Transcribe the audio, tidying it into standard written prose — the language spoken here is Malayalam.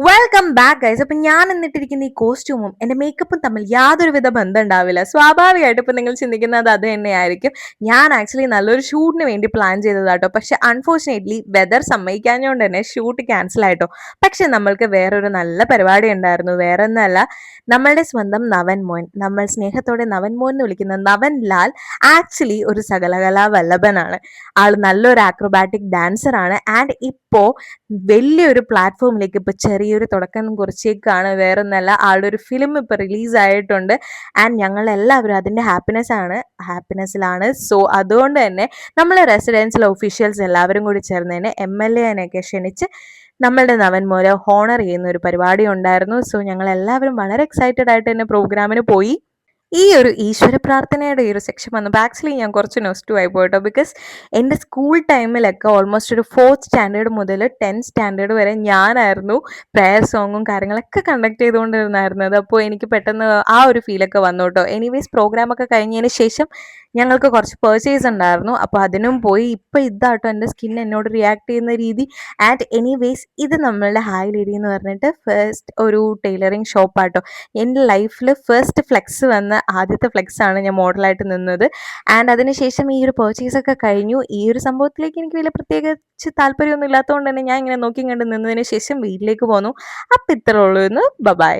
Welcome back guys. അപ്പൊ ഞാൻ എന്നിട്ടിരിക്കുന്ന ഈ കോസ്റ്റ്യൂമും എന്റെ മേക്കപ്പും തമ്മിൽ യാതൊരുവിധ ബന്ധം ഉണ്ടാവില്ല. സ്വാഭാവികമായിട്ട് ഇപ്പൊ നിങ്ങൾ ചിന്തിക്കുന്നത് അത് തന്നെയായിരിക്കും. ഞാൻ ആക്ച്വലി നല്ലൊരു ഷൂട്ടിന് വേണ്ടി പ്ലാൻ ചെയ്തതാട്ടോ. പക്ഷെ അൺഫോർച്ചുനേറ്റ്ലി വെതർ സമ്മതിക്കാഞ്ഞുകൊണ്ട് തന്നെ ഷൂട്ട് ക്യാൻസൽ ആയിട്ടോ. പക്ഷെ നമ്മൾക്ക് വേറൊരു നല്ല പരിപാടി ഉണ്ടായിരുന്നു. വേറെ ഒന്നല്ല, നമ്മളുടെ സ്വന്തം നവൻ മോൻ, നമ്മൾ സ്നേഹത്തോടെ നവൻ മോൻ എന്ന് വിളിക്കുന്ന നവൻ ലാൽ ആക്ച്വലി ഒരു സകലകലാ വല്ലഭനാണ്. ആൾ നല്ലൊരു ആക്രോബാറ്റിക് ഡാൻസർ ആണ്. ആൻഡ് ഇപ്പോ വലിയൊരു പ്ലാറ്റ്ഫോമിലേക്ക് ഇപ്പൊ ചെറിയൊരു തുടക്കം കുറിച്ചേക്കാണ്. വേറൊന്നല്ല, ആളുടെ ഒരു ഫിലിം ഇപ്പൊ റിലീസ് ആയിട്ടുണ്ട്. ആൻഡ് ഞങ്ങൾ എല്ലാവരും അതിന്റെ ഹാപ്പിനെസ്സിലാണ്. സോ അതുകൊണ്ട് തന്നെ നമ്മളെ റെസിഡൻസിലെ ഒഫീഷ്യൽസ് എല്ലാവരും കൂടി ചേർന്നതിന് MLA-നെയൊക്കെ ക്ഷണിച്ച് നമ്മളുടെ നവൻ മോനെ ഹോണർ ചെയ്യുന്ന ഒരു പരിപാടി ഉണ്ടായിരുന്നു. സോ ഞങ്ങൾ എല്ലാവരും വളരെ എക്സൈറ്റഡ് ആയിട്ട് തന്നെ പ്രോഗ്രാമിന് പോയി. ഈ ഒരു ഈശ്വര പ്രാർത്ഥനയുടെ ഈ ഒരു സെക്ഷൻ വന്നപ്പോൾ ആക്ച്വലി ഞാൻ കുറച്ച് നെസ്റ്റു ആയി പോയിട്ടോ. ബിക്കോസ് എൻ്റെ സ്കൂൾ ടൈമിലൊക്കെ ഓൾമോസ്റ്റ് ഒരു 4th സ്റ്റാൻഡേർഡ് മുതൽ 10th സ്റ്റാൻഡേർഡ് വരെ ഞാനായിരുന്നു പ്രയർ സോങ്ങും കാര്യങ്ങളൊക്കെ കണ്ടക്ട് ചെയ്തുകൊണ്ടിരുന്നായിരുന്നത്. അപ്പോൾ എനിക്ക് പെട്ടെന്ന് ആ ഒരു ഫീലൊക്കെ വന്നു കേട്ടോ. എനിവേസ് പ്രോഗ്രാമൊക്കെ കഴിഞ്ഞതിന് ശേഷം ഞങ്ങൾക്ക് കുറച്ച് പേർച്ചേസ് ഉണ്ടായിരുന്നു. അപ്പോൾ അതിനും പോയി. ഇപ്പം ഇതാട്ടോ എൻ്റെ സ്കിൻ എന്നോട് റിയാക്ട് ചെയ്യുന്ന രീതി. ആൻഡ് എനിവേസ് ഇത് നമ്മളുടെ ഹായ് ലേഡി എന്ന് പറഞ്ഞിട്ട് ഫസ്റ്റ് ഒരു ടൈലറിങ് ഷോപ്പാട്ടോ. എൻ്റെ ലൈഫിൽ ഫസ്റ്റ് ഫ്ലെക്സ് വന്ന ആദ്യത്തെ ഫ്ലെക്സ് ആണ് ഞാൻ മോഡലായിട്ട് നിന്നത്. ആൻഡ് അതിനുശേഷം ഈ ഒരു പർച്ചേസ് ഒക്കെ കഴിഞ്ഞു. ഈ ഒരു സംഭവത്തിലേക്ക് എനിക്ക് വലിയ പ്രത്യേകിച്ച് താല്പര്യമൊന്നും ഇല്ലാത്തതുകൊണ്ട് തന്നെ ഞാൻ ഇങ്ങനെ നോക്കി കണ്ട് നിന്നതിന് ശേഷം വീട്ടിലേക്ക് പോന്നു. അപ്പം ഇത്രേ ഉള്ളൂ. ബൈ.